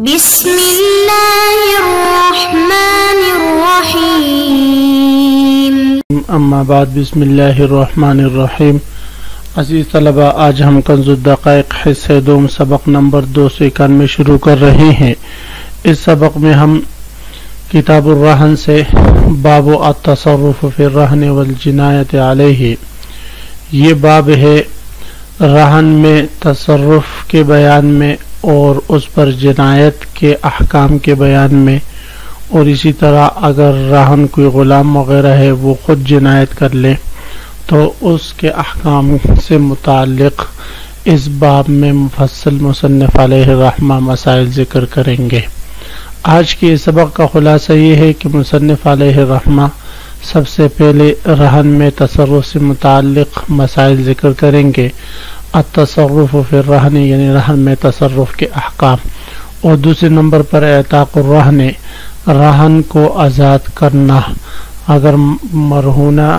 بسم اللہ الرحمن الرحیم اما بعد بسم اللہ الرحمن الرحیم۔ عزیز طلبہ، آج ہم کنز الدقائق حصہ دوم سبق نمبر 291 شروع کر رہے ہیں۔ اس سبق میں ہم کتاب الرہن سے باب التصرف فی الرہن والجنایت علیہ، یہ باب ہے رہن میں تصرف کے بیان میں اور اس پر جنایت کے احکام کے بیان میں، اور اسی طرح اگر رہن کوئی غلام وغیرہ ہے وہ خود جنایت کر لے تو اس کے احکام سے متعلق اس باب میں مفصل مصنف علیہ الرحمہ مسائل ذکر کریں گے۔ آج کے سبق کا خلاصہ یہ ہے کہ مصنف علیہ الرحمہ سب سے پہلے رہن میں تصرف سے متعلق مسائل ذکر کریں گے، التصرف فی الرہن یعنی رہن میں تصرف کے احکام، اور دوسرے نمبر پر اعتاق الرہن، رہن کو آزاد کرنا۔ اگر مرہونہ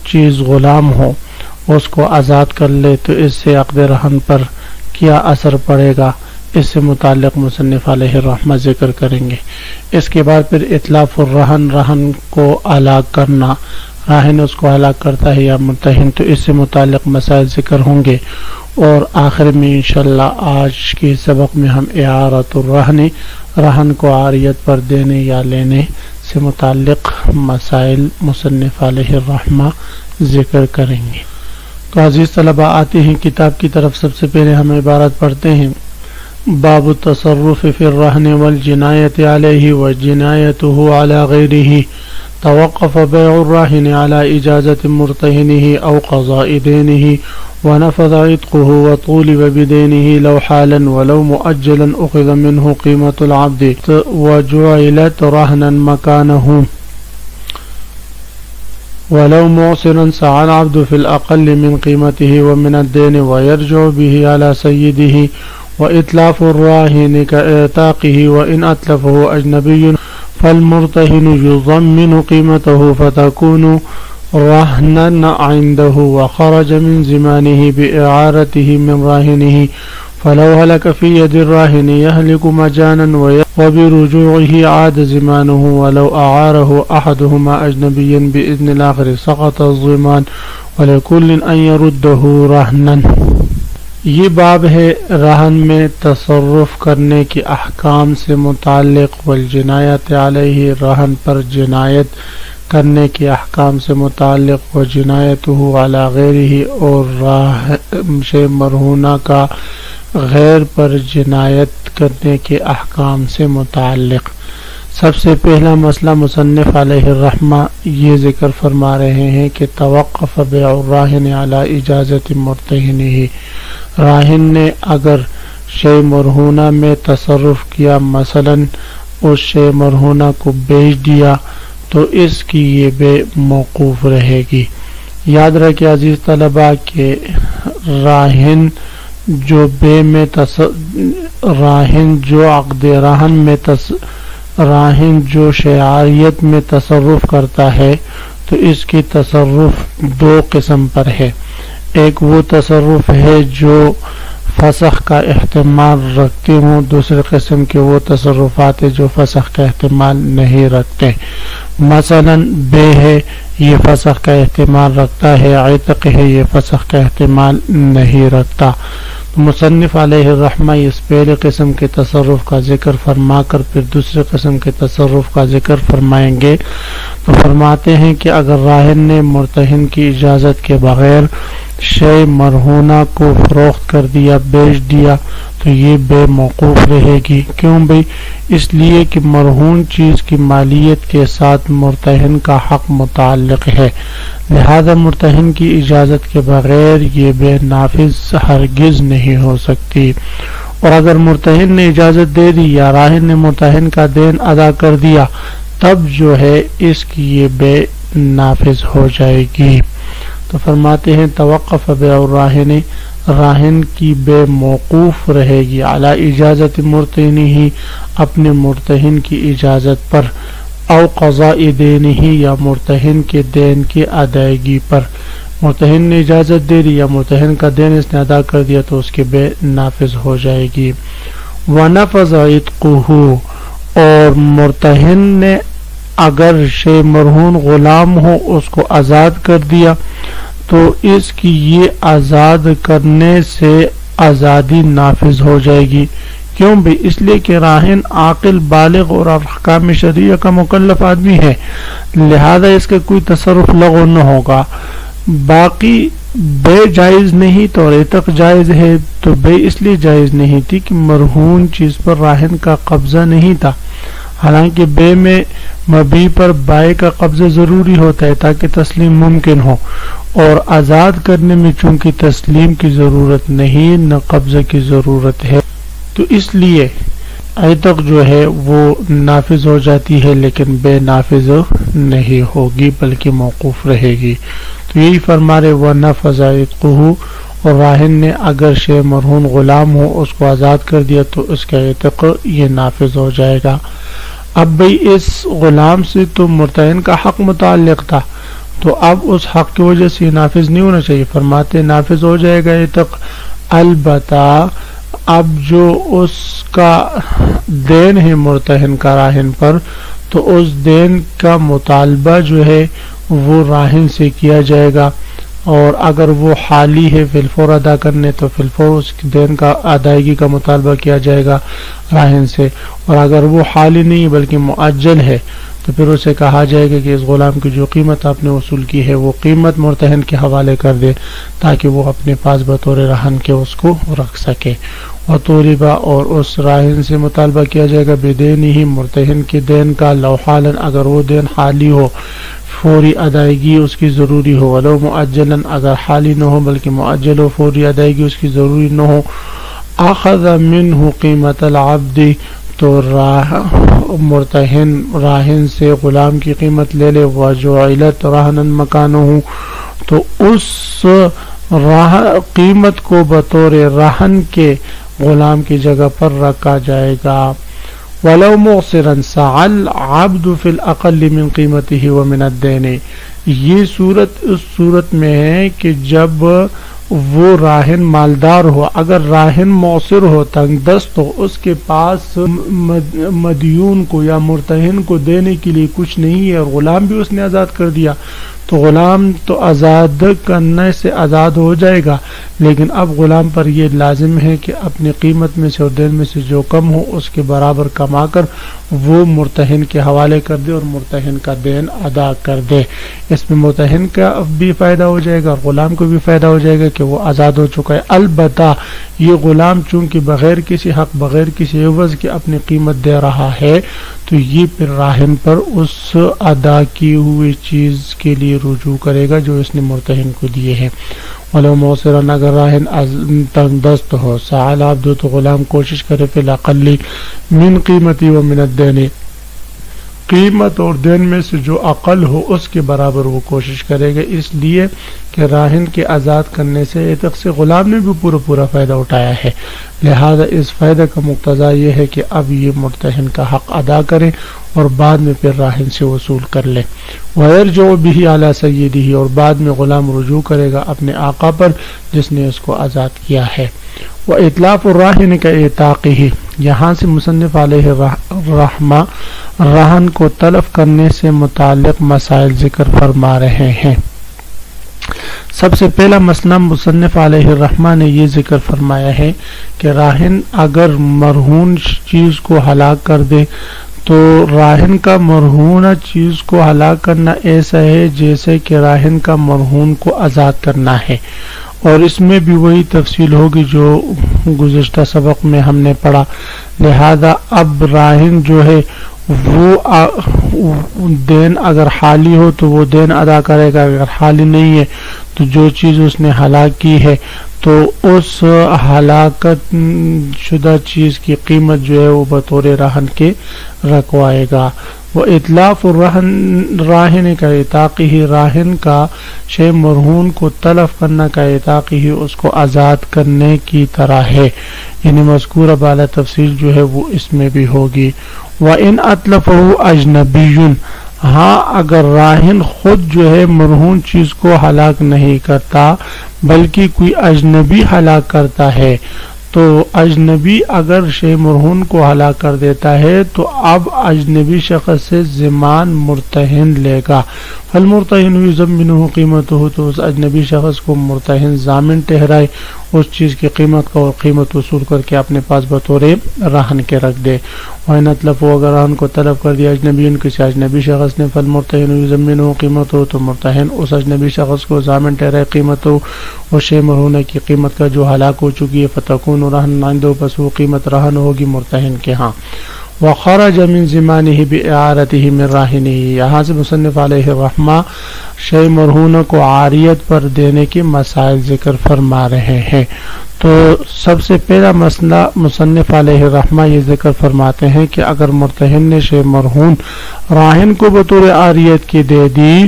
چیز غلام ہو اس کو آزاد کر لے تو اس سے عقد رہن پر کیا اثر پڑے گا، اس سے متعلق مصنف علیہ الرحمہ ذکر کریں گے۔ اس کے بعد پھر اتلاف الرہن، رہن کو ہلاک کرنا، راہن اس کو ہلاک کرتا ہے یا مرتہن، تو اس سے متعلق مسائل ذکر ہوں گے۔ اور آخر میں انشاءاللہ آج کے سبق میں ہم اعارۃ الرہن، رہن کو عاریت پر دینے یا لینے سے متعلق مسائل مصنف علیہ الرحمہ ذکر کریں گے۔ تو عزیز طلبہ آتے ہیں کتاب کی طرف۔ سب سے پہلے ہم عبارت پڑھتے ہیں، باب التصرف فی الرہن والجنایت علیہ وجنایتہ علی غیرہ، توقف بیع الراہن علی اجازت مرتہنہ او قضاء دینہ ونفذ عتقہ وطولب بدینہ لو حالا ولو مؤجلا اخذ منہ قیمت العبد وجعلت رہنا مکانہ ولو معسرا سعى العبد في الأقل من قيمته ومن الدين ويرجع به على سيده، وإتلاف الراهن كإعتاقه وإن أتلفه أجنبي فالمرتهن يضمن قيمته فتكون رهنا عنده وخرج من زمانه بإعارته من راهنه، فلو هلك في يد الراهن يهلك مجانا وبرجوعه عاد زمانه، ولو أعاره أحدهما أجنبيا بإذن الآخر سقط الضمان ولكل أن يرده رهنا۔ یہ باب ہے رہن میں تصرف کرنے کے احکام سے متعلق، والجنایت علیہ، رہن پر جنایت کرنے کے احکام سے متعلق، وجنایتہ علی غیرہ، اور شے مرہونہ کا غیر پر جنایت کرنے کے احکام سے متعلق۔ سب سے پہلا مسئلہ مصنف علیہ الرحمہ یہ ذکر فرما رہے ہیں کہ توقف بیع الراہن علی اجازت مرتہنہ، راہن نے اگر شے مرہونہ میں تصرف کیا، مثلا اس شے مرہونہ کو بیچ دیا، تو اس کی یہ بے موقوف رہے گی۔ یاد رکھیں عزیز طلبہ کہ راہن جو راہن جو عقد رہن میں راہن جو شعاریت میں تصرف کرتا ہے تو اس کی تصرف دو قسم پر ہے۔ ایک وہ تصرف ہے جو فسخ کا احتمال رکھتے ہوں، دوسرے قسم کے وہ تصرفات ہیں جو فسخ کا احتمال نہیں رکھتے۔ مثلا بے ہے، یہ فسخ کا احتمال رکھتا ہے، عتق ہے، یہ فسخ کا احتمال نہیں رکھتا۔ مصنف علیہ الرحمہ اس پہلے قسم کے تصرف کا ذکر فرما کر پھر دوسرے قسم کے تصرف کا ذکر فرمائیں گے۔ تو فرماتے ہیں کہ اگر راہن نے مرتہن کی اجازت کے بغیر شے مرہونہ کو فروخت کر دیا، بیچ دیا، تو یہ بے موقوف رہے گی۔ کیوں بھئی؟ اس لیے کہ مرہون چیز کی مالیت کے ساتھ مرتہن کا حق متعلق ہے، لہذا مرتہن کی اجازت کے بغیر یہ بے نافذ ہرگز نہیں ہو سکتی۔ اور اگر مرتہن نے اجازت دے دی یا راہن نے مرتہن کا دین ادا کر دیا تب جو ہے اس کی یہ بے نافذ ہو جائے گی۔ تو فرماتے ہیں توقف بیع الراہن، راہن کی بے موقوف رہے گی، علی اجازت مرتہنہ، اپنے مرتہن کی اجازت پر، او قضاء دینہ، یا مرتہن کے دین کی ادائیگی پر۔ مرتہن نے اجازت دے دی یا مرتہن کا دین اس نے ادا کر دیا تو اس کی بے نافذ ہو جائے گی۔ ونفذ عتقہ، اور مرتہن نے اگر شے مرہون غلام ہو اس کو آزاد کر دیا تو اس کی یہ آزاد کرنے سے آزادی نافذ ہو جائے گی. کیوں بھی؟ اس لیے کہ راہن عاقل بالغ اور احکام شرعیہ کا مکلف آدمی ہے، لہذا اس کا کوئی تصرف لغو نہ ہوگا. باقی بے جائز نہیں تو عتق جائز ہے. تو بے اس لیے جائز نہیں تھی کہ مرہون چیز پر راہن کا قبضہ نہیں تھا، حالانکہ بے میں مبی پر بائع کا قبضہ ضروری ہوتا ہے تاکہ تسلیم ممکن ہو، اور آزاد کرنے میں چونکہ تسلیم کی ضرورت نہیں نہ قبضہ کی ضرورت ہے، تو اس لیے عتق جو ہے وہ نافذ ہو جاتی ہے لیکن بے نافذ نہیں ہوگی بلکہ موقوف رہے گی. تو یہی فرما رہے وَنَفَذَ عِتْقُهُ، اور راہن نے اگر شے مرہون غلام ہو اس کو آزاد کر دیا تو اس کا عتق یہ نافذ ہو جائے گا. اب بھئی اس غلام سے تو مرتہن کا حق متعلق تھا، تو اب اس حق کی وجہ سے نافذ نہیں ہونا چاہیے. فرماتے نافذ ہو جائے گا عتق، البتہ اب جو اس کا دین ہے مرتہن کا راہن پر، تو اس دین کا مطالبہ جو ہے وہ راہن سے کیا جائے گا، اور اگر وہ حالی ہے فی الفور ادا کرنے تو فی الفور اس دین کا ادائیگی کا مطالبہ کیا جائے گا راہن سے، اور اگر وہ حالی نہیں بلکہ مؤجل ہے تو پھر اسے کہا جائے گا کہ اس غلام کی جو قیمت آپ نے وصول کی ہے وہ قیمت مرتہن کے حوالے کر دے تاکہ وہ اپنے پاس بطور رہن کے اس کو رکھ سکے. اور طولبہ، اور اس راہن سے مطالبہ کیا جائے گا بدین ہی مرتہن کے دین کا، لو حالاً اگر وہ دین حالی ہو فوری ادائیگی اس کی ضروری ہو، ولو مؤجلاً اگر حالی نہ ہو بلکہ مؤجل ہو فوری ادائیگی اس کی ضروری نہ ہو. اخذ منہ قیمت العبد، تو مرتہن راہن سے غلام کی قیمت لے لے. وجعلت رہنا مکانہ، تو اس قیمت کو بطور رہن کے غلام کی جگہ پر رکھا جائے گا. ولو مؤثرا سعى العبد في الاقل من قیمته ومن الدین، یہ صورت اس صورت میں ہے کہ جب وہ راہن مالدار ہو. اگر راہن معصر ہو، تنگ دست ہو، اس کے پاس مدیون کو یا مرتہن کو دینے کے لیے کچھ نہیں ہے اور غلام بھی اس نے آزاد کر دیا، تو غلام تو آزاد کرنے سے آزاد ہو جائے گا، لیکن اب غلام پر یہ لازم ہے کہ اپنی قیمت میں سے اور دین میں سے جو کم ہو اس کے برابر کما کر وہ مرتہن کے حوالے کر دے اور مرتہن کا دین ادا کر دے. اس میں مرتہن کا بھی فائدہ ہو جائے گا اور غلام کو بھی فائدہ ہو جائے گا کہ وہ آزاد ہو چکا ہے. البتہ یہ غلام چونکہ بغیر کسی حق بغیر کسی عوض کے اپنی قیمت دے رہا ہے تو یہ پھر راہن پر اس ادا کی ہوئی چیز کے لیے رجوع کرے گا جو اس نے مرتہن کو دیے ہیں. ولو موسرن، اگر راہن تنگ دست ہو، سعى العبد، تو غلام کوشش کرے فی الاقل من قیمتی و من الدین، قیمت اور دین میں سے جو اقل ہو اس کے برابر وہ کوشش کرے گا، اس لیے کہ راہن کے آزاد کرنے سے عتق سے غلام نے بھی پورا فائدہ اٹھایا ہے. لہذا اس فائدہ کا مقتضا یہ ہے کہ اب یہ مرتہن کا حق ادا کرے اور بعد میں پھر راہن سے وصول کر لے. وَيَرْجِعُ بِهِ عَلَى سَيِّدِهِ، اور بعد میں غلام رجوع کرے گا اپنے آقا پر جس نے اس کو آزاد کیا ہے. وَإِطْلَافُ الرَّاهِنِ كَإِعْتَاقِهِ، یہاں سے مصنف علیہ الرحمہ راہن کو تلف کرنے سے متعلق مسائل ذکر فرما رہے ہیں. سب سے پہلا مسئلہ مصنف علیہ الرحمہ نے یہ ذکر فرمایا ہے کہ راہن اگر مرہون چیز کو ہلاک کر دے تو راہن کا مرہون چیز کو ہلاک کرنا ایسا ہے جیسے کہ راہن کا مرہون کو آزاد کرنا ہے، اور اس میں بھی وہی تفصیل ہوگی جو گزشتہ سبق میں ہم نے پڑھا. لہذا اب راہن جو ہے وہ دین اگر حالی ہو تو وہ دین ادا کرے گا، اگر حالی نہیں ہے تو جو چیز اس نے ہلاک کی ہے تو اس ہلاکت شدہ چیز کی قیمت جو ہے وہ بطور رہن کے رکھوائے گا. وہ اطلاف راہن کا اعتاقی، راہن کا شے مرہون کو تلف کرنا کا اعتاقی اس کو آزاد کرنے کی طرح ہے، یعنی مذکورہ بالا تفصیل جو ہے وہ اس میں بھی ہوگی. وَإِنْ أَتْلَفَهُ أَجْنَبِيٌّ، ہاں اگر راہن خود جو ہے مرہون چیز کو ہلاک نہیں کرتا بلکہ کوئی اجنبی ہلاک کرتا ہے تو اجنبی اگر شے مرہون کو ہلاک کر دیتا ہے تو اب اجنبی شخص سے ضمان مرتہن لے گا. فالمرتہن یضمنہ قیمتہ، تو اس اجنبی شخص کو مرتہن ضامن ٹھہرائے اس چیز کی قیمت کا اور قیمت وصول کر کے اپنے پاس بطور رہن کے رکھ دے. وَإِنْ أَتْلَفُوا، اگر رہن کو طلب کر دیا اجنبی کسی اجنبی شخص نے، فالمرتہن یضمنہ قیمتہ، تو مرتہن اس اجنبی شخص کو ضامن ٹھہرائے قیمتہ اور شے مرہونہ کی قیمت کا جو ہلاک ہو چکی ہے. فتکون رہن عندہ، بس وہ قیمت رہن ہوگی مرتہن کے ہاں. وخرج من ضمانہ بإعارتہ من راہنہ، یہاں سے مصنف علیہ الرحمہ شے مرہونہ کو عاریت پر دینے کے مسائل ذکر فرما رہے ہیں. تو سب سے پہلا مسئلہ مصنف علیہ الرحمہ یہ ذکر فرماتے ہیں کہ اگر مرتہن نے شے مرہون راہن کو بطور عاریت کی دے دی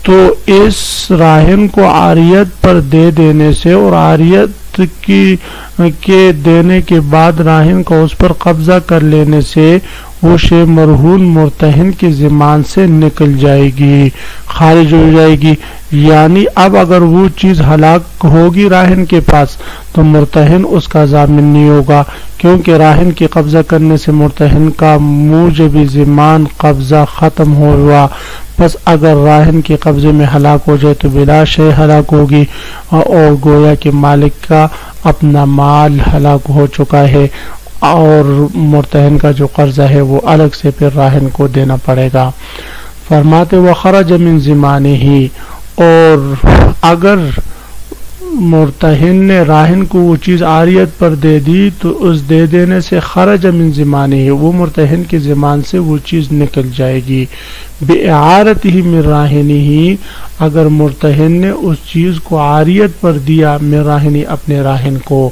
تو اس راہن کو عاریت پر دے دینے سے اور عاریت کے دینے کے بعد راہن کا اس پر قبضہ کر لینے سے وہ شے مرہون مرتہن کے ضمان سے نکل جائے گی، خارج ہو جائے گی. یعنی اب اگر وہ چیز ہلاک ہوگی راہن کے پاس تو مرتہن اس کا ضامن نہیں ہوگا، کیونکہ راہن کے قبضہ کرنے سے مرتہن کا موجب ضمان قبضہ ختم ہوا. بس اگر راہن کے قبضے میں ہلاک ہو جائے تو بلا شے ہلاک ہوگی اور گویا کہ مالک کا اپنا مال ہلاک ہو چکا ہے اور مرتہن کا جو قرضہ ہے وہ الگ سے پھر راہن کو دینا پڑے گا. فرماتے وخرج من ضمانہ، اور اگر مرتہن نے راہن کو وہ چیز عاریت پر دے دی تو اس دے دینے سے خرج من ضمانہ، وہ مرتہن کے ضمان سے وہ چیز نکل جائے گی. بإعارتہ من راہنہ، اگر مرتہن نے اس چیز کو عاریت پر دیا من راہنہ اپنے راہن کو.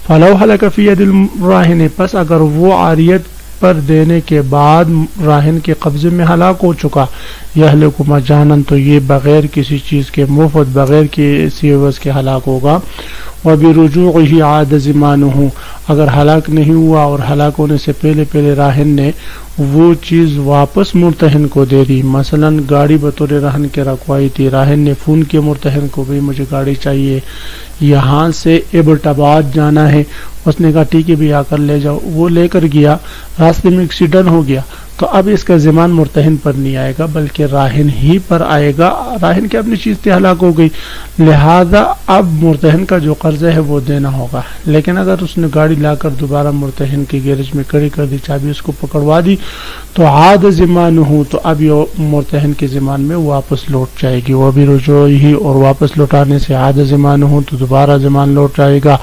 فلو ہلک فی ید الراہن، پس اگر وہ عاریت پر دینے کے بعد راہن کے قبضے میں ہلاک ہو چکا، یہلک مجانن، تو یہ بغیر کسی چیز کے مفت بغیر کسی عوض کے ہلاک ہوگا. وبرجوعہ عاد ضمانہ، اگر ہلاک نہیں ہوا اور ہلاک ہونے سے پہلے راہن نے وہ چیز واپس مرتہن کو دے دی، مثلا گاڑی بطور رہن کے رکھوائی تھی، راہن نے فون کیا مرتہن کو بھی مجھے گاڑی چاہیے، یہاں سے ایبٹ آباد جانا ہے، اس نے کہا ٹھیک ہے بھی آ کر لے جاؤ، وہ لے کر گیا، راستے میں ایکسیڈنٹ ہو گیا تو اب اس کا ضمان مرتہن پر نہیں آئے گا بلکہ راہن ہی پر آئے گا. راہن کی اپنی چیز سے ہلاک ہو گئی، لہذا اب مرتہن کا جو قرض ہے وہ دینا ہوگا. لیکن اگر اس نے گاڑی لا کر دوبارہ مرتہن کے گیرج میں کھڑی کر دی، چابی اس کو پکڑوا دی تو عاد ضمانہ، تو اب یہ مرتہن کے ضمان میں واپس لوٹ جائے گی. وہ بھی رجوعہ، اور واپس لوٹانے سے عاد ضمانہ، تو دوبارہ ضمان لوٹ جائے گا.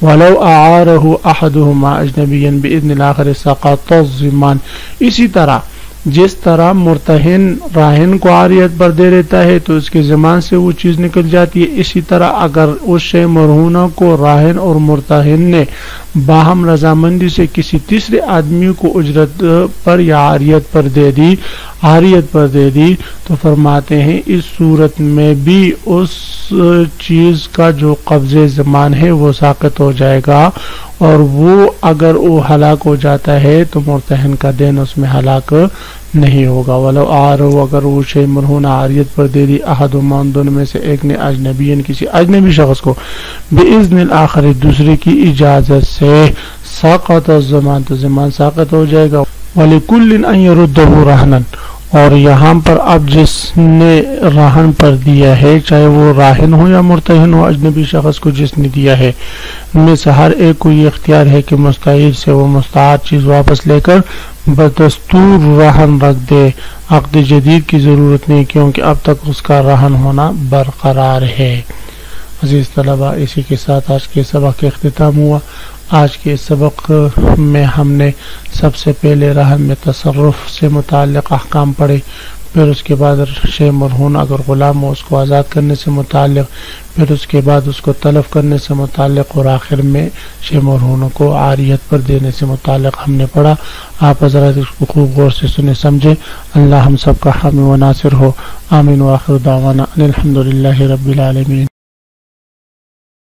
ولو اعارہ احدہما اجنبیا باذن الاخر سقط الضمان، اسی طرح جس طرح مرتہن راہن کو عاریت پر دے دیتا ہے تو اس کے ضمان سے وہ چیز نکل جاتی ہے، اسی طرح اگر اس شے مرہونہ کو راہن اور مرتہن نے باہم رضامندی سے کسی تیسرے آدمی کو اجرت پر یا عاریت پر دے دی تو فرماتے ہیں اس صورت میں بھی اس چیز کا جو قبض ضمان ہے وہ ساقط ہو جائے گا، اور وہ اگر وہ ہلاک ہو جاتا ہے تو مرتہن کا دین اس میں ہلاک نہیں ہوگا. ولو آرو، اگر وہ شے مرہون عاریت پر دے دی احدہما، دونوں میں سے ایک نے اجنبین کسی اجنبی شخص کو، باذن الاخر دوسرے کی اجازت سے، ساقط الضمان، تو ضمان ساقط ہو جائے گا. ولکل ان یردہ رہنا، اور یہاں پر اب جس نے راہن پر دیا ہے چاہے وہ راہن ہو یا مرتہن ہو، اجنبی شخص کو جس نے دیا ہے، ان میں سے ہر ایک کو یہ اختیار ہے کہ مستعیر سے وہ مستعار چیز واپس لے کر بدستور رہن رکھ دے. عقد جدید کی ضرورت نہیں کیونکہ اب تک اس کا رہن ہونا برقرار ہے. عزیز طلبہ، اسی کے ساتھ آج کے سبق کا اختتام ہوا. آج کے سبق میں ہم نے سب سے پہلے رہن میں تصرف سے متعلق احکام پڑھے، پھر اس کے بعد شے مرہون اگر غلام ہو اس کو آزاد کرنے سے متعلق، پھر اس کے بعد اس کو طلب کرنے سے متعلق، اور آخر میں شے مرہون کو عاریت پر دینے سے متعلق ہم نے پڑھا. آپ حضرات اس کو خوب غور سے سنے سمجھے. اللہ ہم سب کا حامی و ناصر ہو. آمین. وآخر دعوانا ان الحمد للہ رب العالمین.